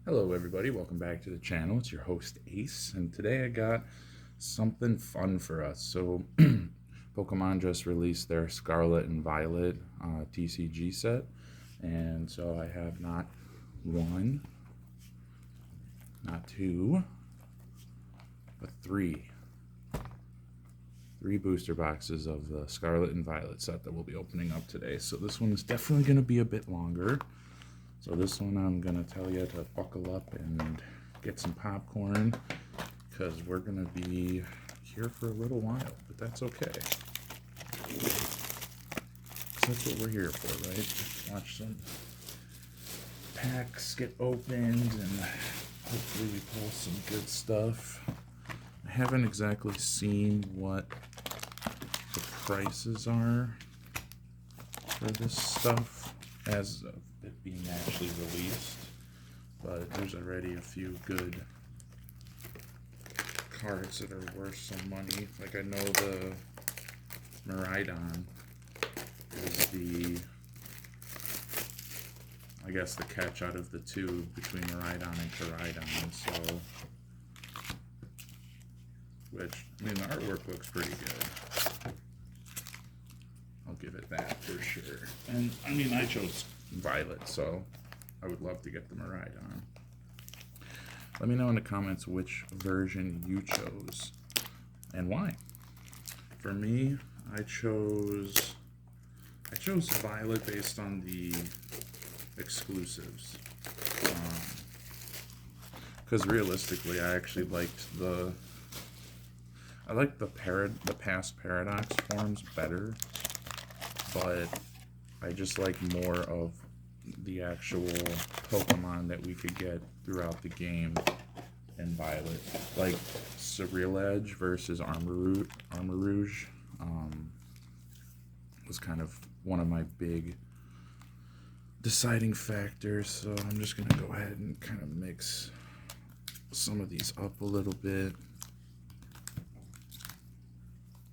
Hello everybody, welcome back to the channel. It's your host Ace, and today I got something fun for us. So Pokemon just released their Scarlet and Violet TCG set, and so I have not one, not two, but three booster boxes of the Scarlet and Violet set that we'll be opening up today. So this one is definitely going to be a bit longer. So this one I'm going to tell you to buckle up and get some popcorn because we're going to be here for a little while, but that's okay. That's what we're here for, right? Watch some packs get opened and hopefully we pull some good stuff. I haven't exactly seen what the prices are for this stuff as of it being actually released, but there's already a few good cards that are worth some money. Like I know the Miraidon is I guess the catch out of the two between Miraidon and Koraidon, so which, I mean, the artwork looks pretty good. I'll give it that for sure. And I mean, I chose Violet, so I would love to get the Miraidon. Let me know in the comments which version you chose and why. For me, I chose Violet based on the exclusives. Because realistically, I actually liked the past Paradox forms better, but I just like more of the actual Pokemon that we could get throughout the game in Violet. Like Ceruledge versus Armarouge was kind of one of my big deciding factors, so I'm just going to go ahead and kind of mix some of these up a little bit.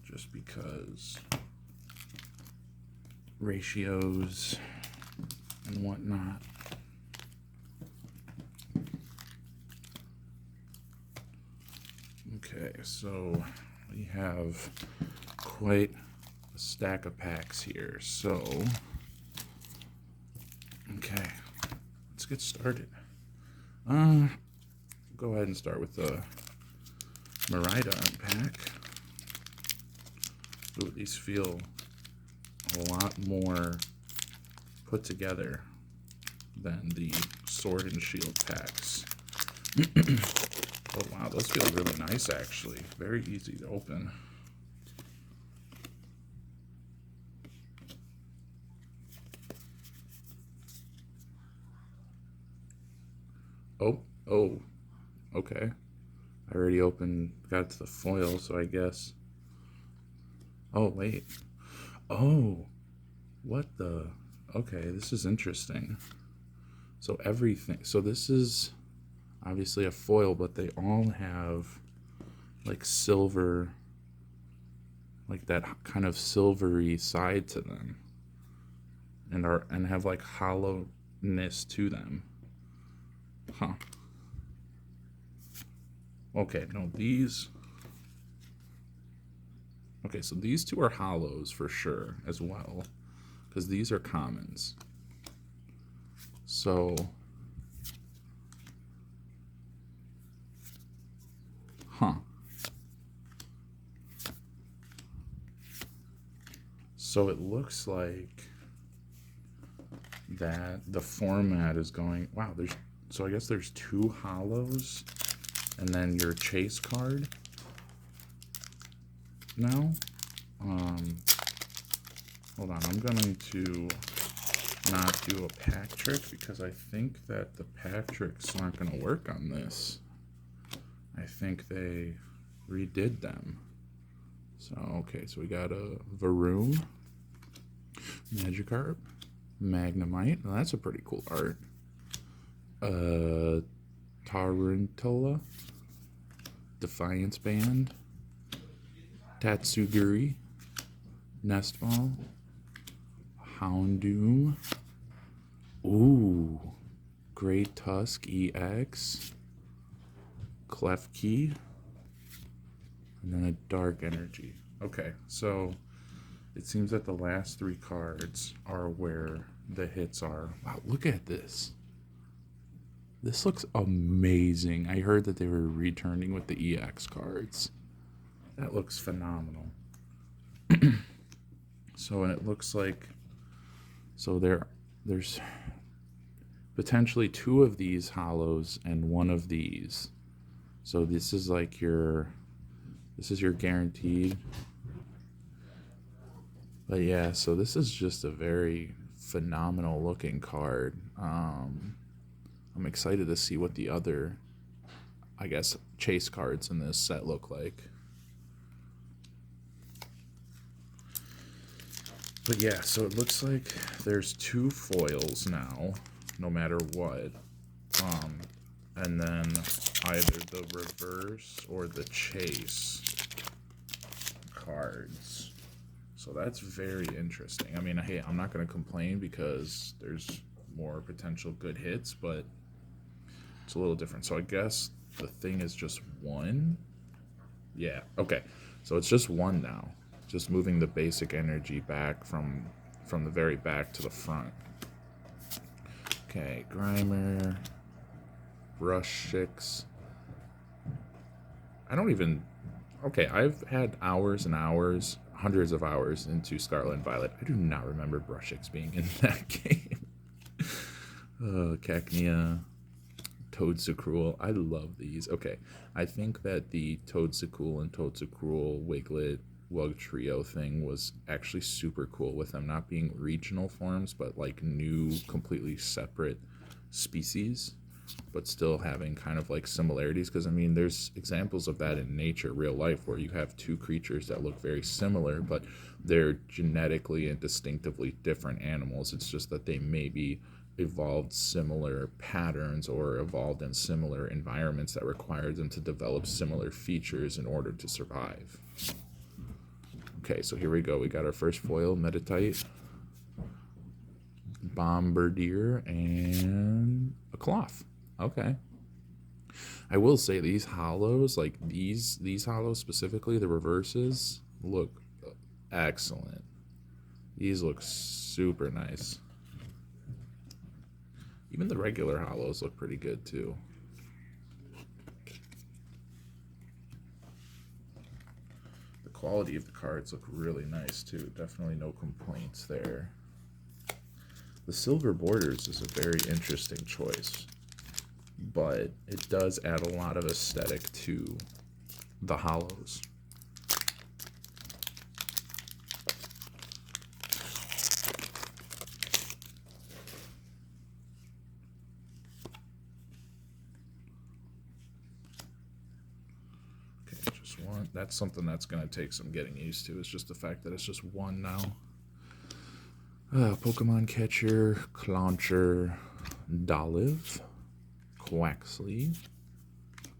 Just because ratios and whatnot. Okay, so we have quite a stack of packs here. So, okay, let's get started. Go ahead and start with the Miraidon pack. Ooh, these feel a lot more put together than the Sword and Shield packs. Oh wow, those feel really nice actually. Very easy to open. Oh, okay. I already got to the foil, so I guess. Oh, wait. Oh, what the? Okay, this is interesting. So this is obviously a foil, but they all have like silver, like that kind of silvery side to them, and have like hollowness to them. Huh. Okay, no, these. Okay, so these two are hollows for sure as well, because these are commons. So, huh. So it looks like that the format is going, wow, so I guess there's two hollows and then your chase card now. Hold on, I'm going to not do a pack trick because I think that the pack trick's not going to work on this. I think they redid them. So, okay, so we got a Varoom, Magikarp, Magnemite. Well, that's a pretty cool art. Tarantula, Defiance Band, Tatsuguri, Nestball, Houndoom. Ooh, Great Tusk EX, Klefki, and then a Dark Energy. Okay, so it seems that the last 3 cards are where the hits are. Wow, look at this. This looks amazing. I heard that they were returning with the EX cards. That looks phenomenal. So, and it looks like, so there's potentially 2 of these hollows and 1 of these. So this is like this is your guaranteed. But yeah, so this is just a very phenomenal looking card. I'm excited to see what the other, I guess, chase cards in this set look like. But yeah, so it looks like there's 2 foils now, no matter what. And then either the reverse or the chase cards. So that's very interesting. I mean, hey, I'm not going to complain because there's more potential good hits, but it's a little different. So I guess the thing is just 1. Yeah, okay. So it's just 1 now. Just moving the basic energy back from the very back to the front. Okay, Grimer, Brush 6. I don't even... Okay, I've had hours and hours, hundreds of hours into Scarlet and Violet. I do not remember Brushix being in that game. Cacnea, Toadsucruel. I love these. Okay, I think that the Toadsucruel and Toadsucruel Wiglet Wug Trio thing was actually super cool, with them not being regional forms, but like new, completely separate species, but still having kind of like similarities. Because I mean, there's examples of that in nature, real life, where you have 2 creatures that look very similar, but they're genetically and distinctively different animals. It's just that they maybe evolved similar patterns or evolved in similar environments that required them to develop similar features in order to survive. Okay, so here we go. We got our first foil, Metatite, Bombardier, and a Cloth. Okay. I will say these hollows, like these hollows specifically, the reverses, look excellent. These look super nice. Even the regular hollows look pretty good too. The quality of the cards look really nice too. Definitely no complaints there. The silver borders is a very interesting choice, but it does add a lot of aesthetic to the hollows. Okay, just 1. That's something that's going to take some getting used to. It's just the fact that it's just 1 now. Pokemon Catcher, Clauncher, Dolive, Quaxley,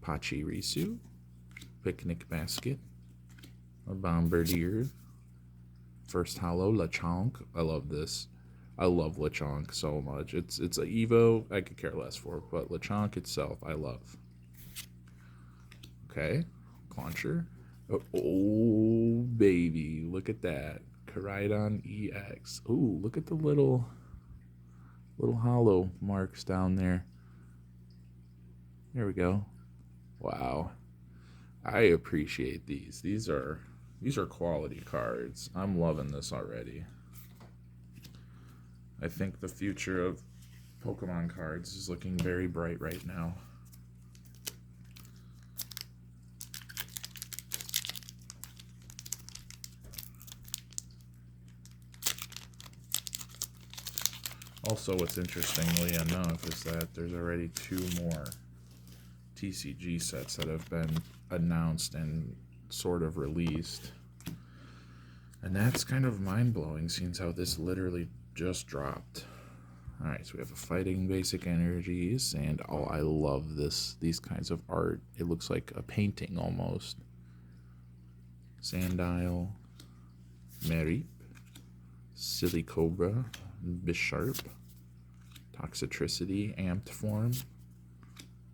Pachirisu, Picnic Basket, a Bombardier, first hollow, Lechonk. I love this. I love Lechonk so much. It's a Evo I could care less for, but Lechonk itself I love. Okay, Clauncher. Oh baby, look at that. Koraidon EX. Ooh, look at the little hollow marks down there. There we go. Wow. I appreciate these. These are quality cards. I'm loving this already. I think the future of Pokemon cards is looking very bright right now. Also, what's interestingly enough is that there's already 2 more TCG sets that have been announced and sort of released. And that's kind of mind-blowing, seeing how this literally just dropped. Alright, so we have a Fighting Basic Energies, and oh, I love these kinds of art. It looks like a painting almost. Sandile, Mareep, Silly Cobra, Bisharp, Toxicity, amped form.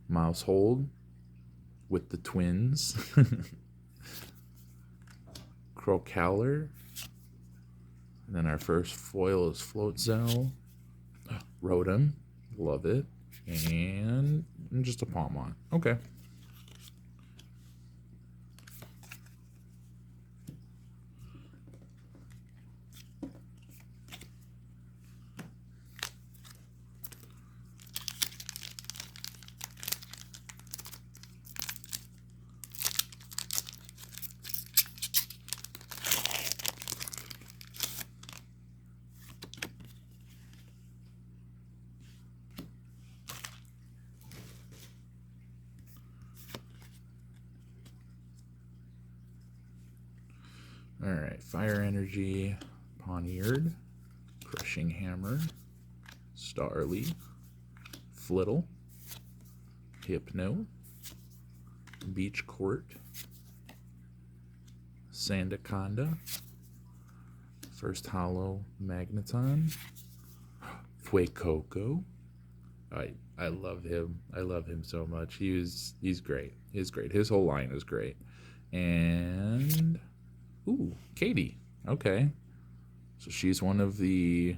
Mousehold with the twins. Crocalor. And then our first foil is Floatzel. Rotom. Love it. And just a Palmon. Okay. Alright, Fire Energy, Pawniard, Crushing Hammer, Starly, Flittle, Hypno, Beach Court, Sandaconda, First Hollow Magneton, Fuecoco. I love him. I love him so much. He's great. He's great. His whole line is great. And ooh, Katie. Okay. So she's one of the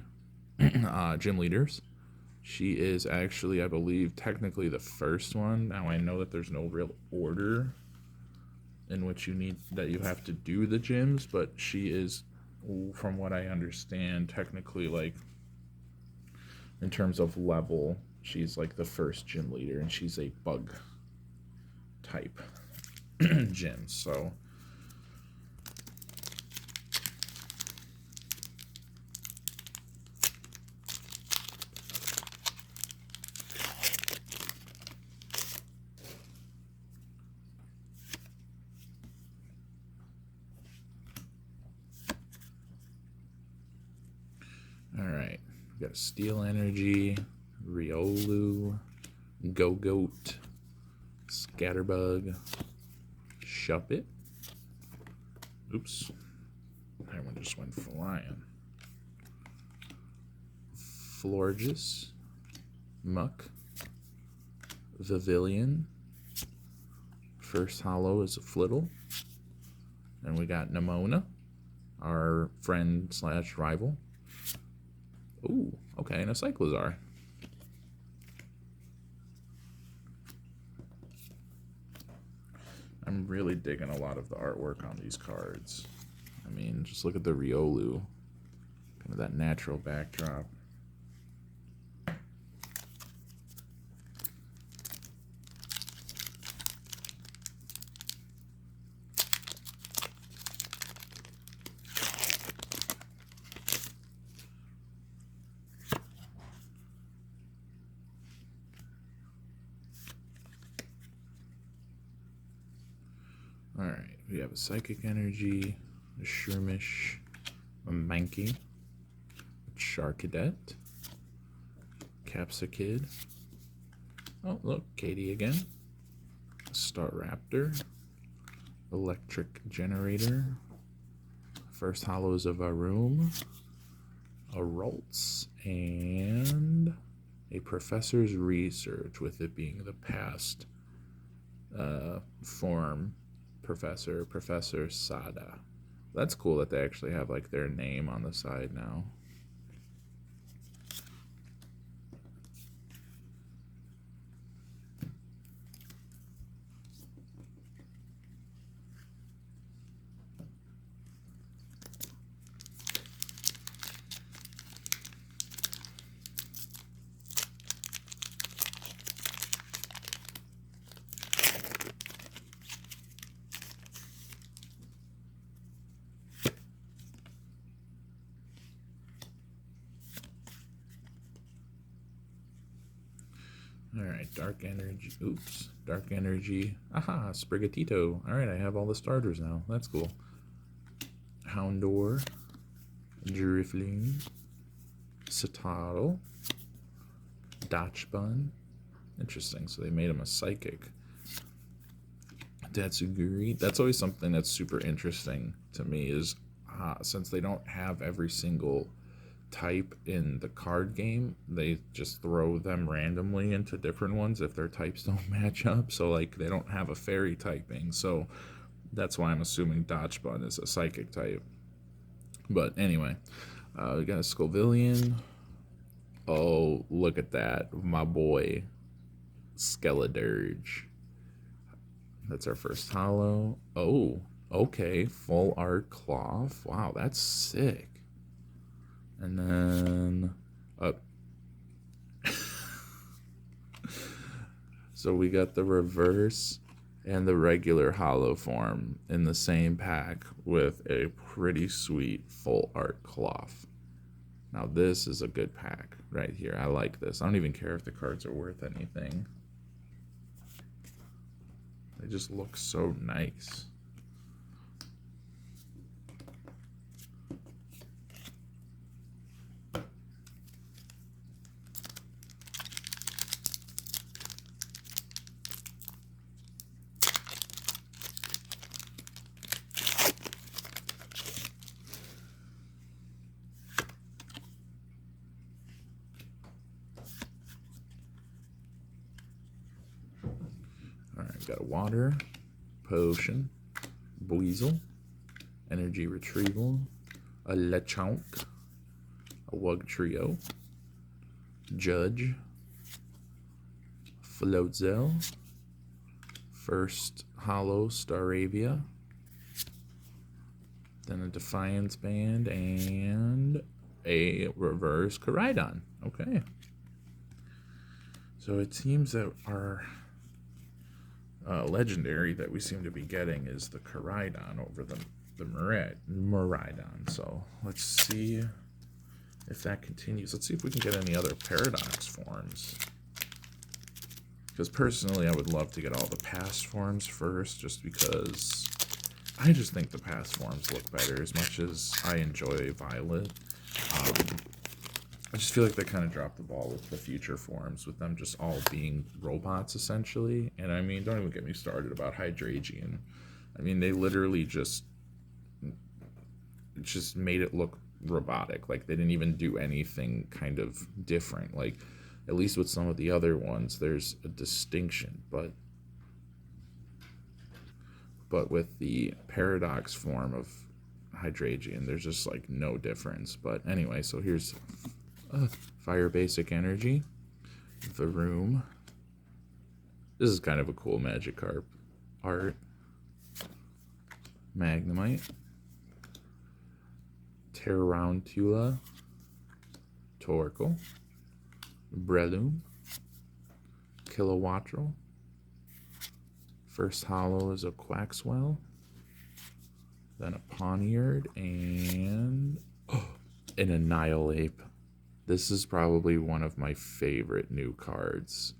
gym leaders. She is actually, I believe, technically the first one. Now I know that there's no real order in which you have to do the gyms, but she is, from what I understand, technically, like, in terms of level, she's like the first gym leader, and she's a bug type gym. So alright, we got a Steel Energy, Riolu, Go-Goat, Scatterbug, Shuppet. Oops. That one just went flying. Florges, Muck, Vivillon. First hollow is a Flittle. And we got Nemona, our friend slash rival. Ooh, okay, and a Cyclizar. I'm really digging a lot of the artwork on these cards. I mean, just look at the Riolu. Kind of that natural backdrop. Alright, we have a Psychic Energy, a Shroomish, a Mankey, a Charcadet, Capsakid. Oh, look, Katie again. A Staraptor, Electric Generator, First Hollows of a Room, a Ralts, and a Professor's Research, with it being the past form. Professor Sada. That's cool that they actually have like their name on the side now. Alright, Dark Energy. Oops. Dark Energy. Aha, Sprigatito. Alright, I have all the starters now. That's cool. Houndour. Drifloon. Citadel. Dachshund. Interesting, so they made him a psychic. Datsuguri. That's always something that's super interesting to me, is since they don't have every single type in the card game, they just throw them randomly into different ones if their types don't match up. So like they don't have a fairy typing. So that's why I'm assuming Dachshund is a psychic type. But anyway, we got a Scovillian. Oh, look at that. My boy, Skeledirge. That's our first holo. Oh, okay. Full art cloth. Wow, that's sick. And then up. So we got the reverse and the regular holo form in the same pack with a pretty sweet full art cloth. Now this is a good pack right here. I like this. I don't even care if the cards are worth anything. They just look so nice. Alright, got a water, potion, Buizel, energy retrieval, a Lechonk, a Wugtrio, Judge, Floatzel, first holo Staravia, then a Defiance Band, and a reverse Koraidon. Okay. So it seems that our legendary that we seem to be getting is the Koraidon over the Miraidon. So let's see if that continues. Let's see if we can get any other Paradox forms. Because personally, I would love to get all the past forms first, just because I just think the past forms look better. As much as I enjoy Violet, I just feel like they kind of dropped the ball with the future forms, with them just all being robots, essentially. And I mean, don't even get me started about Hydragian. I mean, they literally just made it look robotic. Like, they didn't even do anything kind of different. Like, at least with some of the other ones, there's a distinction. But with the Paradox form of Hydragian, there's just, like, no difference. But anyway, so here's Fire Basic Energy, Varoom. This is kind of a cool Magikarp art. Magnemite, Tarantula, Torkoal, Breloom, Kilowattrel. First holo is a Quaxwell, then a Pawniard, and an Annihilape. This is probably one of my favorite new cards.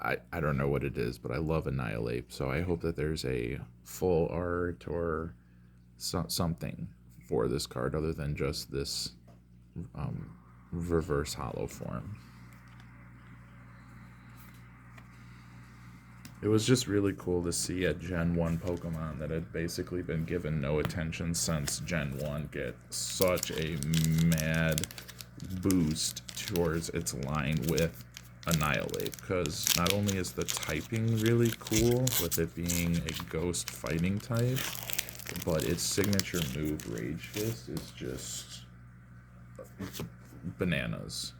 I don't know what it is, but I love Annihilape, so I hope that there's a full art or something for this card other than just this reverse holo form. It was just really cool to see a Gen 1 Pokemon that had basically been given no attention since Gen 1 get such a mad boost towards its line with Annihilape, because not only is the typing really cool with it being a ghost fighting type, but its signature move, Rage Fist, is just bananas.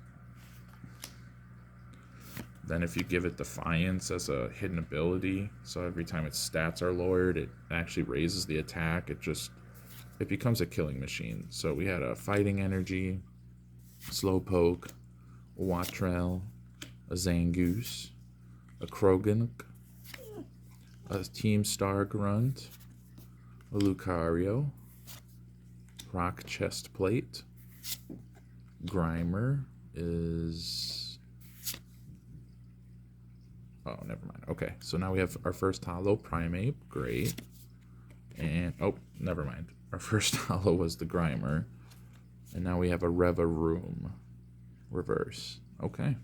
Then if you give it Defiance as a hidden ability, so every time its stats are lowered, it actually raises the attack. It becomes a killing machine. So we had a Fighting Energy, Slowpoke, Wattrel, a Zangoose, a Krogan, a Team Star Grunt, a Lucario, Rock Chest Plate, Grimer is... Oh, never mind. Okay, so now we have our first holo, Primeape. Great. And, oh, never mind. Our first holo was the Grimer. And now we have a Revaroom. Reverse. Okay.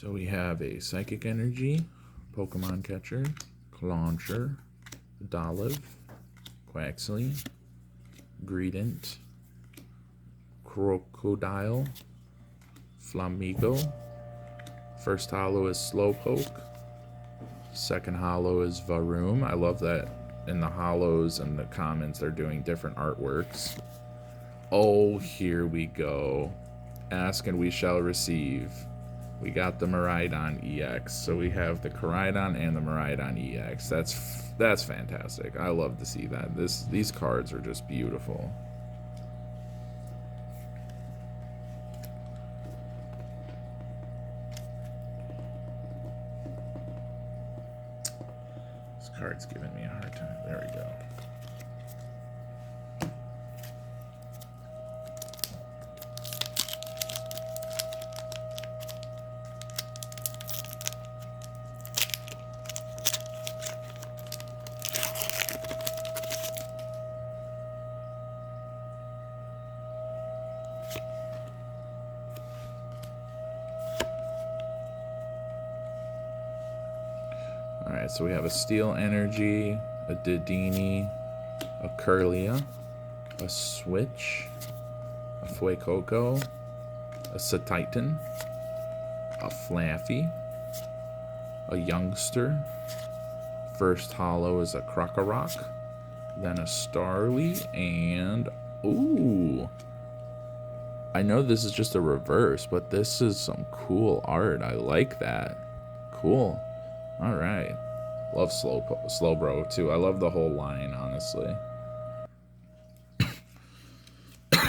So we have a Psychic Energy, Pokemon Catcher, Clauncher, Dolliv, Quaxley, Greedent, Crocodile, Flamigo. First holo is Slowpoke. Second holo is Varoom. I love that in the holos and the commons they're doing different artworks. Oh, here we go. Ask and we shall receive. We got the Miraidon EX. So we have the Koraidon and the Miraidon EX. That's fantastic. I love to see that. These cards are just beautiful. This card's giving me a hard time. There we go. Alright, so we have a Steel Energy, a Dedenne, a Kirlia, a Switch, a Fuecoco, a Satitan, a Flaffy, a Youngster. First holo is a Krokorok, then a Starly, and ooh! I know this is just a reverse, but this is some cool art. I like that. Cool. Alright. Love Slowbro too. I love the whole line, honestly.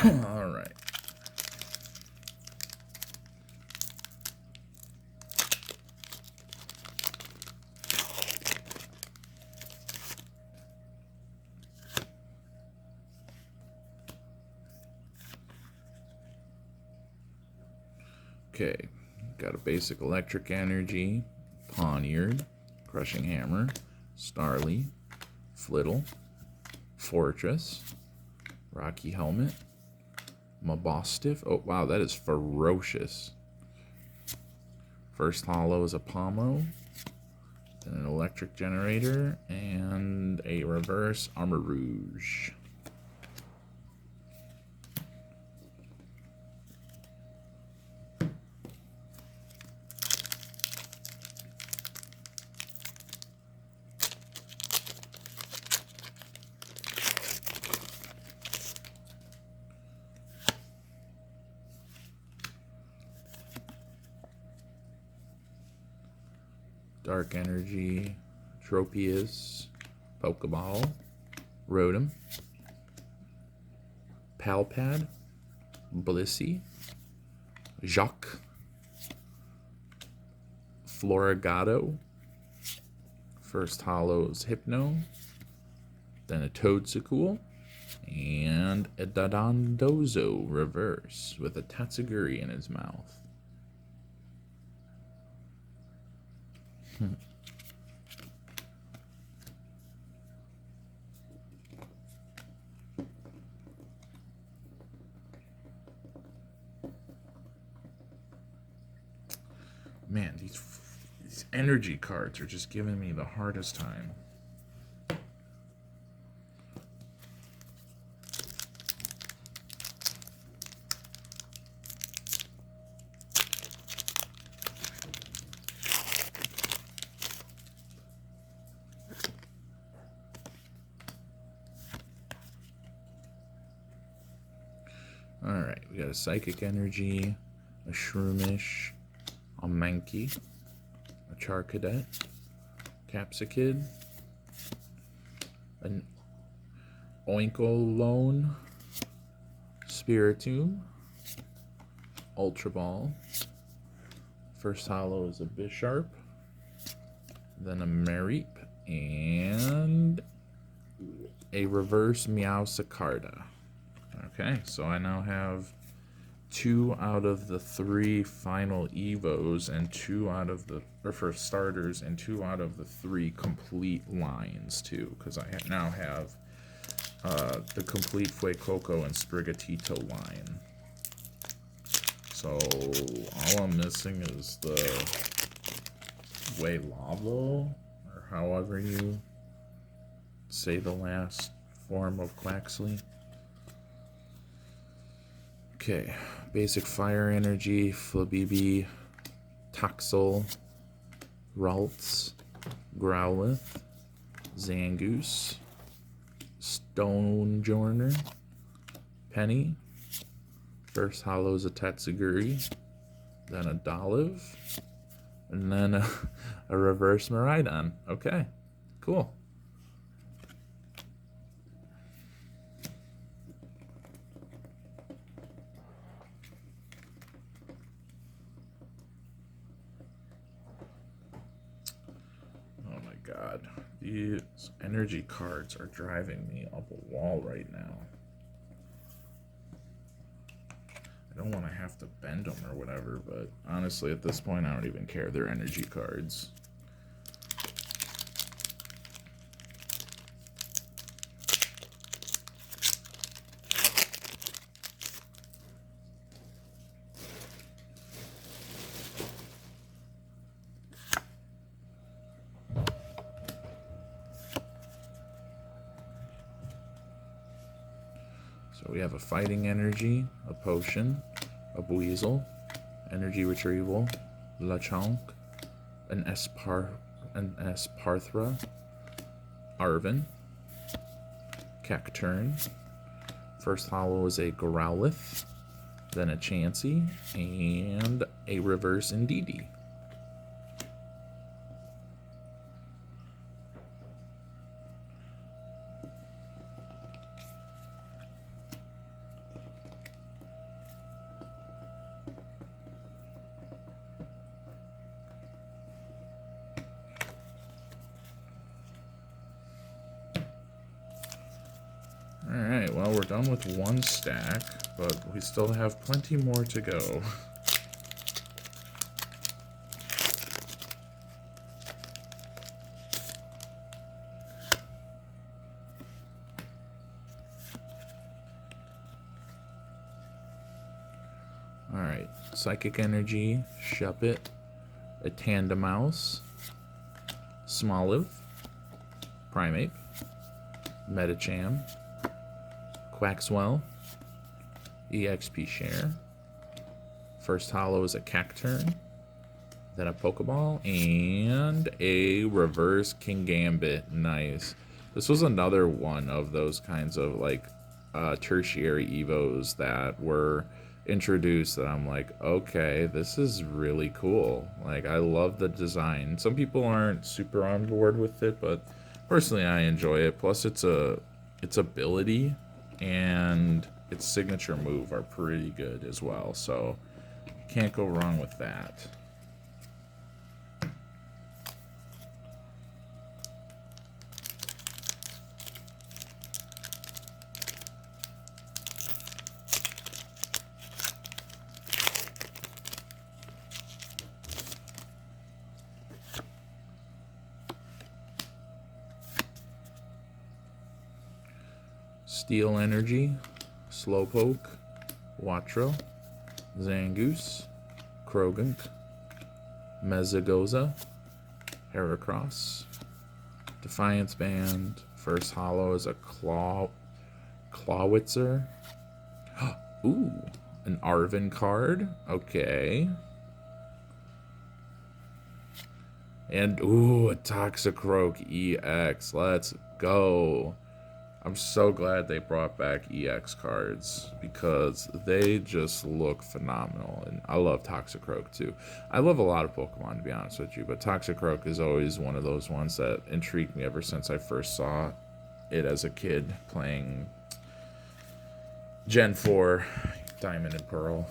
Alright. Okay. Got a basic Electric Energy, Pawniard, Crushing Hammer, Starly, Flittle, Fortress, Rocky Helmet, Mabostiff. Oh, wow, that is ferocious. First holo is a Pomo, then an Electric Generator, and a reverse Armor Rouge. Dark Energy, Tropius, Pokeball, Rotom, Palpad, Blissey, Jacques, Floragato. First holo is Hypno, then a Toadstool, and a Dodondozo reverse with a Tatsuguri in his mouth. Man, these energy cards are just giving me the hardest time. Alright, we got a Psychic Energy, a Shroomish, a Mankey, a Charcadet, Capsicid, an Oinkolone, Spiritomb, Ultra Ball. First holo is a Bisharp, then a Mareep, and a reverse Meowscarada. Okay, so I now have 2 out of the 3 final Evos and 2 out of the, or for starters, and 2 out of the 3 complete lines too, because I now have the complete Fuecoco and Sprigatito line. So all I'm missing is the way lava, or however you say the last form of Quaxley. Okay, basic fire energy, Flabibi, Toxel, Ralts, Growlithe, Zangoose, Stonejourner, Penny. First holo is a Tatsuguri, then a Dolive, and then a reverse Miraidon. Okay, cool. Oh my god, these energy cards are driving me up a wall right now. I don't want to have to bend them or whatever, but honestly, at this point, I don't even care. They're energy cards. So we have a fighting energy, a potion, a Buizel, energy retrieval, Lechonk, an Esparthra, Arven, Cacturn. First holo is a Growlithe, then a Chansey, and a reverse Indeedee. Alright, well, we're done with one stack, but we still have plenty more to go. Alright, Psychic Energy, Shuppet, a Tandemaus, Smoliv, Primeape, Medicham, Quaxwell, EXP Share. First holo is a Cacturn, then a Pokeball, and a reverse Kingambit. Nice. This was another one of those kinds of like tertiary evos that were introduced that I'm like, okay, this is really cool. Like, I love the design. Some people aren't super on board with it, but personally I enjoy it. Plus its ability and its signature move are pretty good as well, so can't go wrong with that. Steel Energy, Slowpoke, Watro, Zangoose, Krogunk, Mezagoza, Heracross, Defiance Band. First holo is a Clawitzer. Ooh, an Arven card. Okay. And ooh, a Toxicroak EX. Let's go. I'm so glad they brought back EX cards because they just look phenomenal. And I love Toxicroak too. I love a lot of Pokemon, to be honest with you, but Toxicroak is always one of those ones that intrigued me ever since I first saw it as a kid playing Gen 4 Diamond and Pearl.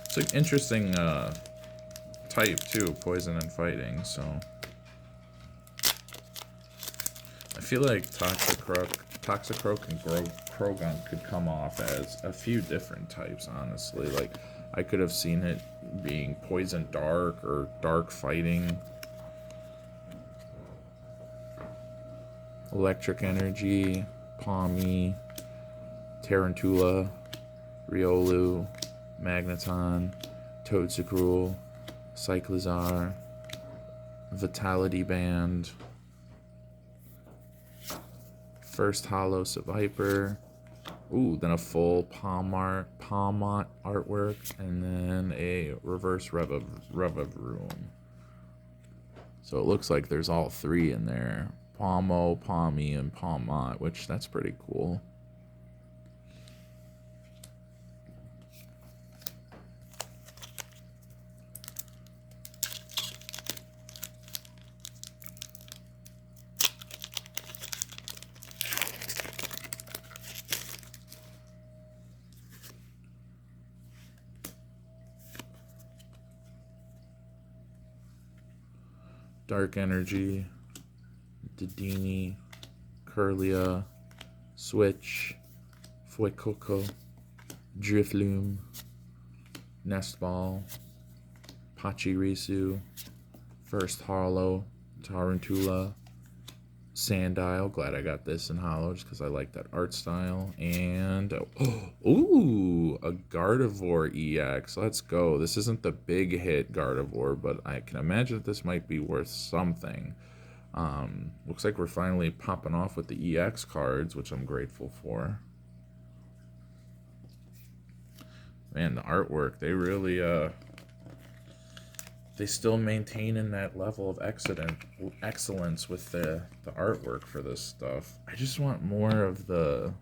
It's an interesting type too, poison and fighting, so I feel like Toxicroak and Krogunk could come off as a few different types, honestly. Like, I could have seen it being Poison Dark or Dark Fighting. Electric Energy, Palmy, Tarantula, Riolu, Magneton, Toedsicruel, Cyclizar, Vitality Band, first holo Seviper, ooh, then a full Palmont artwork, and then a reverse Revavroom. So it looks like there's all three in there. Palmo, Palmy, and Palmont, which that's pretty cool. Dark Energy, Dedenne, Curlia, Switch, Fuecoco, Drifloon, Nestball, Pachirisu, first holo, Tarantula, Sandile. Glad I got this in holo just because I like that art style. And ooh, a Gardevoir EX. Let's go. This isn't the big hit Gardevoir, but I can imagine that this might be worth something. Looks like we're finally popping off with the EX cards, which I'm grateful for. Man, the artwork, they really they still maintain in that level of excellence with the artwork for this stuff. I just want more of the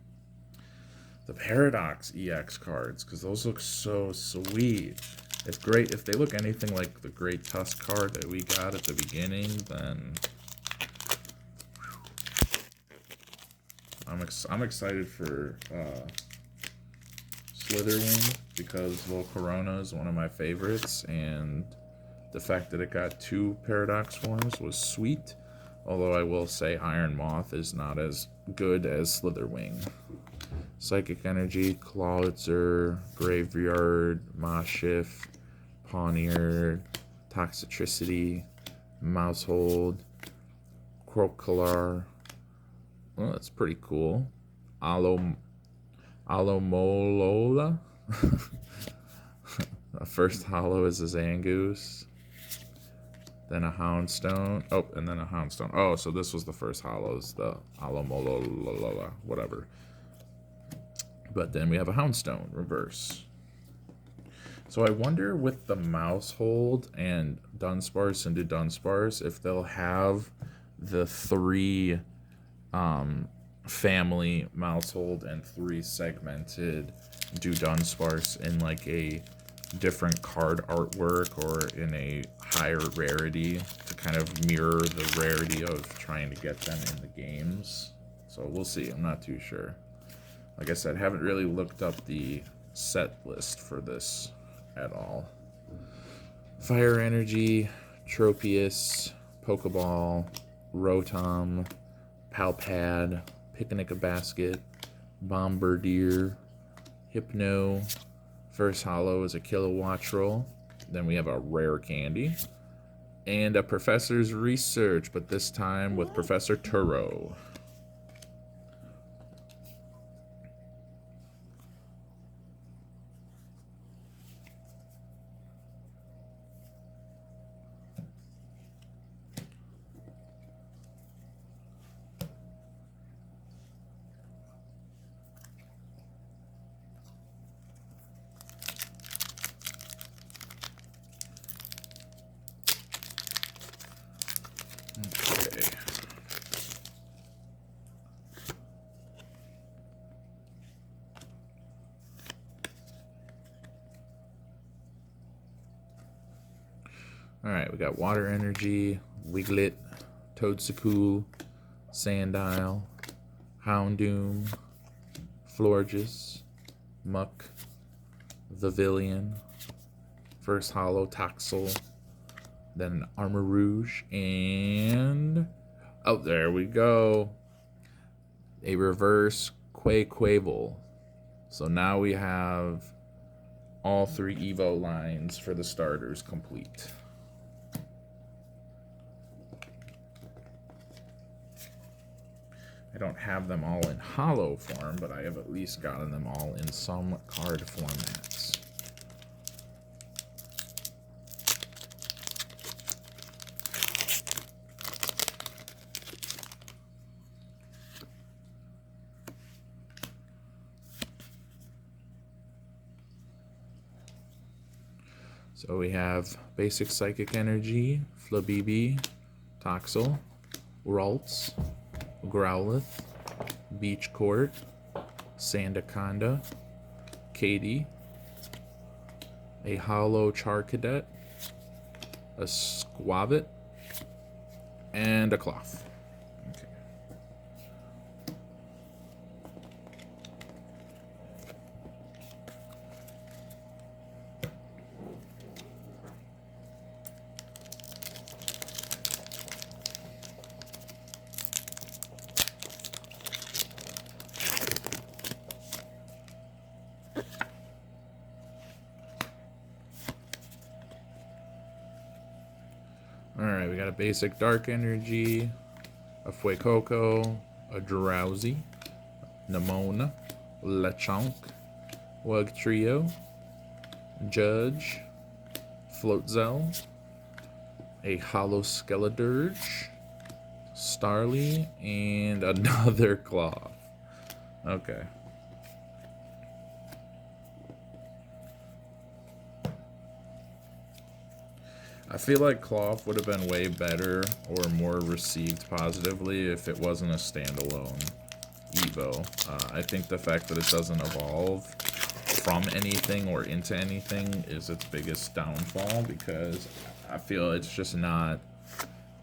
Paradox EX cards, because those look so sweet. It's great. If they look anything like the Great Tusk card that we got at the beginning, then I'm excited for Slitherwing, because Volcarona is one of my favorites, and the fact that it got 2 Paradox forms was sweet. Although I will say Iron Moth is not as good as Slitherwing. Psychic Energy, Clawitzer, Graveyard, Mashif, Pawniard, Toxicity, Mousehold, Crocolar. Well, that's pretty cool. Alomolola. First holo is a Zangoose. Then a Houndstone. Oh, and then a Houndstone. Oh, so this was the first holos, the Alomolola, whatever. But then we have a Houndstone, reverse. So I wonder with the Mousehold and Dunsparce into Dunsparce if they'll have the 3 family Mousehold and 3 segmented Dunsparce in like a different card artwork or in a higher rarity to kind of mirror the rarity of trying to get them in the games. So we'll see. I'm not too sure. Like I said, haven't really looked up the set list for this at all. Fire Energy, Tropius, Pokeball, Rotom, Palpad, Picnic a Basket, Bombardier, Hypno. First holo is a Kilowattrel. Then we have a Rare Candy. And a Professor's Research, but this time with Professor Turo. Alright, we got Water Energy, Wiglet, Toadstool, Sandile, Houndoom, Florges, Muck, Vivillon, first holo Toxel, then Armor Rouge, and oh, there we go, a reverse Quavel. So now we have all 3 Evo lines for the starters complete. I don't have them all in hollow form, but I have at least gotten them all in some card formats. So we have Basic Psychic Energy, Flabibi, Toxel, Ralts, Growlithe, Beach Court, Sandaconda, Katie, a Hollow Charcadet, a Squavit, and a Cloth. Okay. Alright, we got a basic Dark Energy, a Fuecoco, a Drowsy, Nemona, Lechonk, Wugtrio, Judge, Floatzel, a Hollow Skeledirge, Starly, and another Cloth. Okay. I feel like Cloth would have been way better or more received positively if it wasn't a standalone Evo. I think the fact that it doesn't evolve from anything or into anything is its biggest downfall, because I feel it's just not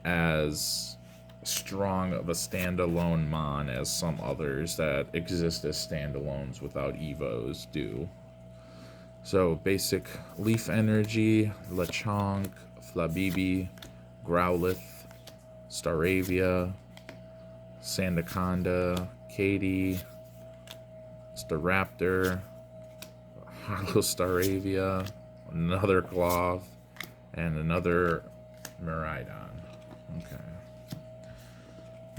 as strong of a standalone Mon as some others that exist as standalones without Evos do. So basic Leaf Energy, Lechonk, Flabibi, Growlithe, Staravia, Sandaconda, Katie, Staraptor, Hollow Staravia, another Cloth, and another Miraidon. Okay.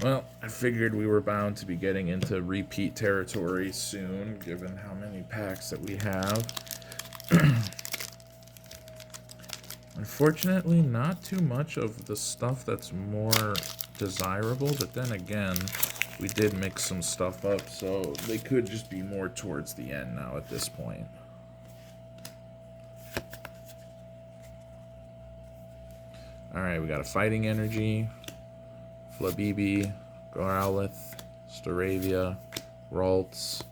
Well, I figured we were bound to be getting into repeat territory soon, given how many packs that we have. Unfortunately, not too much of the stuff that's more desirable, but then again, we did mix some stuff up, so they could just be more towards the end now at this point. Alright, we got a Fighting Energy, Flabibi, Growlithe, Staravia, Ralts,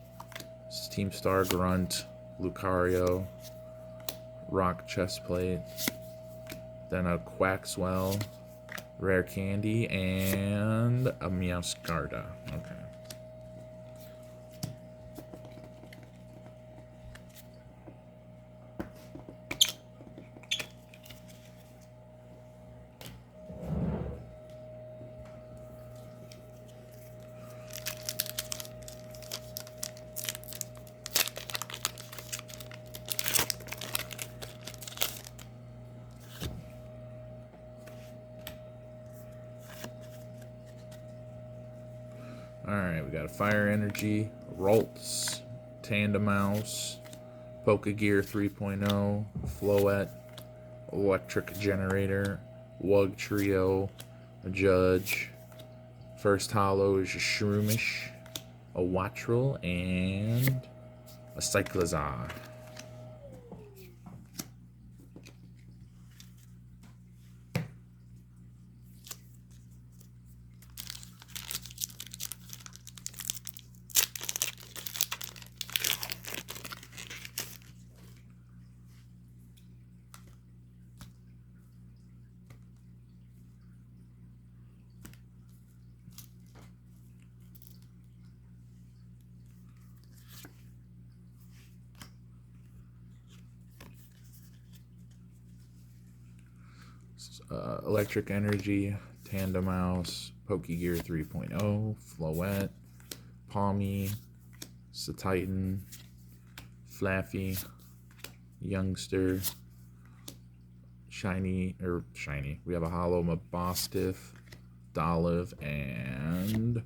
Team Star Grunt, Lucario, Rock Chestplate, then a Quaxwell, Rare Candy, and a Meowscarda. Okay. Alright, we got a Fire Energy, Ralts, Tandemouse, Pokegear 3.0, Floette, Electric Generator, Wugtrio, a Judge, First Hollow is a Shroomish, a Wattrel, and a Cyclizar. Electric Energy, Tandemouse, Pokegear 3.0, Floette, Palmy, Satitan, Flaffy, Youngster, Shiny. We have a Hollow Mabostiff, Dolliv, and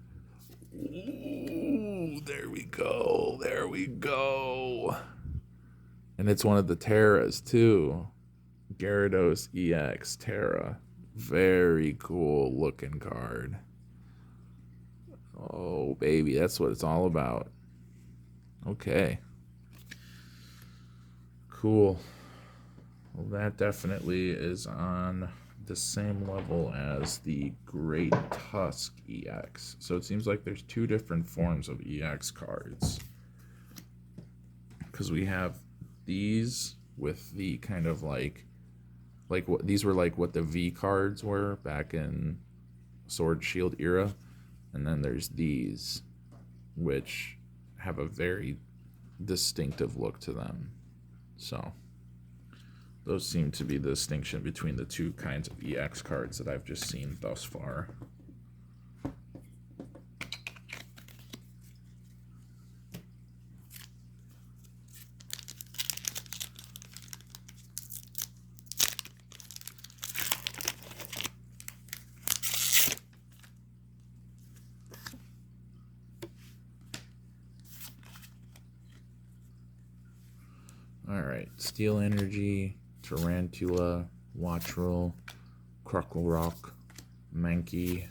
Ooh, there we go. There we go. And it's one of the Terras too. Gyarados EX Terra. Very cool looking card. Oh, baby, that's what it's all about. Okay. Cool. Well, that definitely is on the same level as the Great Tusk EX. So it seems like there's two different forms of EX cards. Because we have these with the kind of like what these were like what the V cards were back in Sword Shield era. And then there's these, which have a very distinctive look to them. So those seem to be the distinction between the two kinds of EX cards that I've just seen thus far. Alright, Steel Energy, Tarantula, Wattrel, Krokorok, Mankey,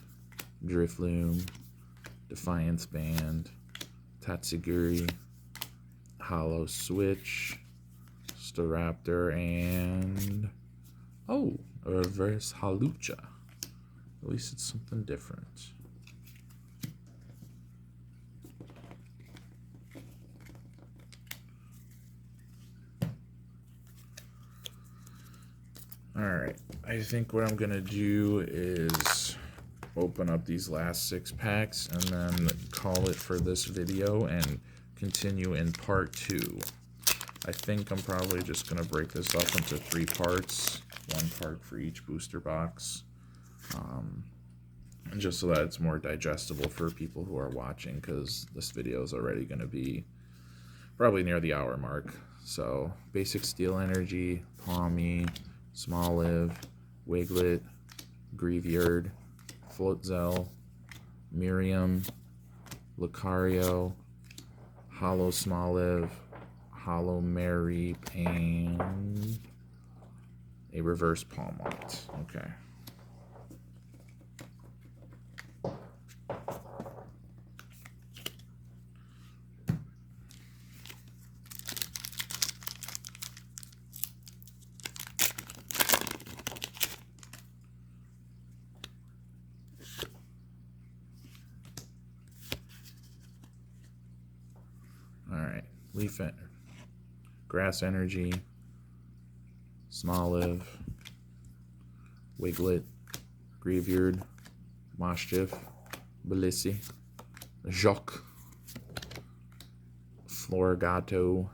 Drifloon, Defiance Band, Tatsugiri, Hollow Switch, Staraptor, and a reverse Halucha. At least it's something different. Alright, I think what I'm going to do is open up these last 6 packs and then call it for this video and continue in part 2. I think I'm probably just going to break this up into 3 parts, 1 part for each booster box, and just so that it's more digestible for people who are watching, because this video is already going to be probably near the hour mark. So, basic Steel Energy, Pawmi, Smoliv, Wiglet, Greavyard, Floatzel, Miriam, Lucario, Hollow Smoliv, Hollow Mary, and a reverse Palmont. Okay. Alright, Grass Energy, Smoliv, Wiglet, Greavyard, Moshtif, Belissi, Jacques, Florigato,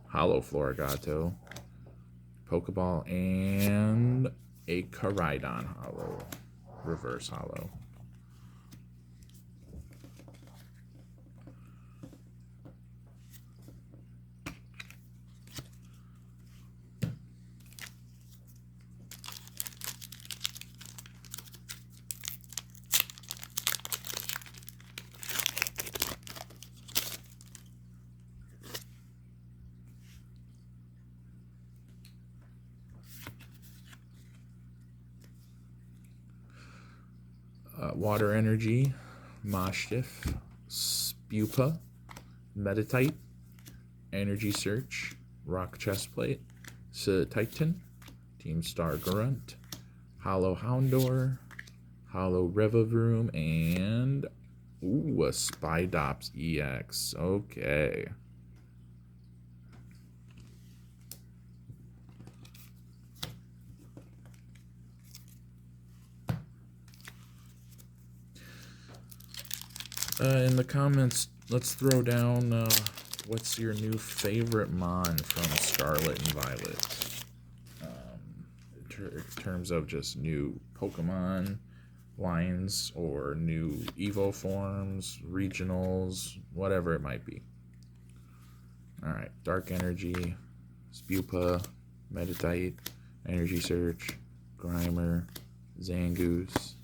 Hollow Florigato, Pokeball, and a Caridon Hollow, reverse Hollow. Water Energy, Moshtif, Spupa, Meditite, Energy Search, Rock Chestplate, Titan, Team Star Grunt, Hollow Houndour, Hollow Revavroom, and a Spidops EX. Okay. In the comments, let's throw down what's your new favorite Mon from Scarlet and Violet. In terms of just new Pokemon lines or new Evo forms, regionals, whatever it might be. Alright, Dark Energy, Spupa, Meditite, Energy Search, Grimer, Zangoose,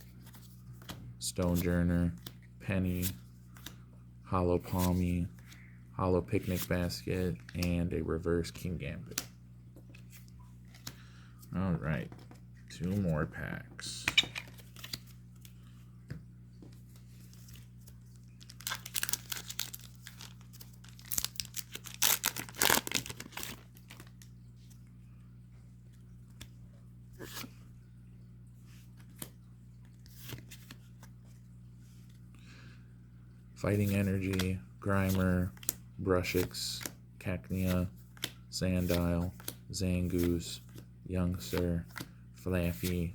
Stonejourner, Penny, Hollow Palmy, Hollow Picnic Basket, and a reverse King Gambit. Alright, 2 more packs. Fighting Energy, Grimer, Brushix, Cacnea, Sandile, Zangoose, Youngster, Flaffy,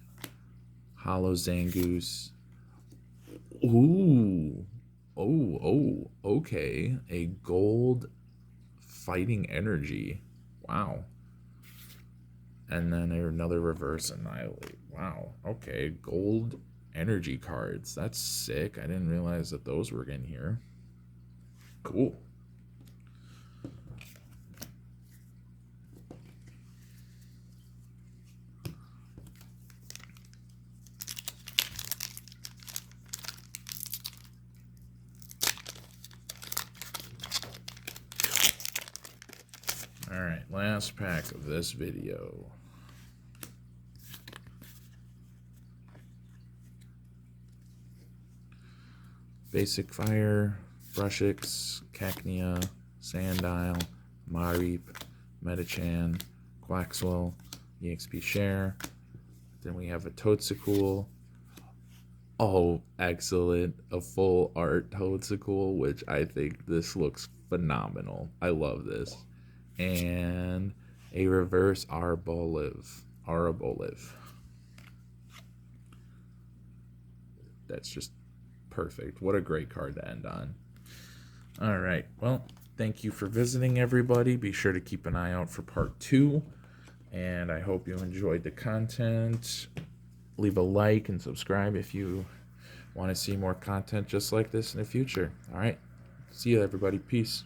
Hollow Zangoose. Ooh. Okay. A gold Fighting Energy. Wow. And then another reverse Annihilate. Wow. Okay. Gold energy cards. That's sick. I didn't realize that those were in here. Cool. Alright, last pack of this video. Basic Fire, Brushix, Cacnea, Sandile, Mareep, Metachan, Quaxwell, EXP Share. Then we have a Toadstool. Oh, excellent. A full art Toadstool, which I think this looks phenomenal. I love this. And a reverse Arbolive. That's just perfect. What a great card to end on. All right. Well, thank you for visiting, everybody. Be sure to keep an eye out for part 2. And I hope you enjoyed the content. Leave a like and subscribe if you want to see more content just like this in the future. All right. See you, everybody. Peace.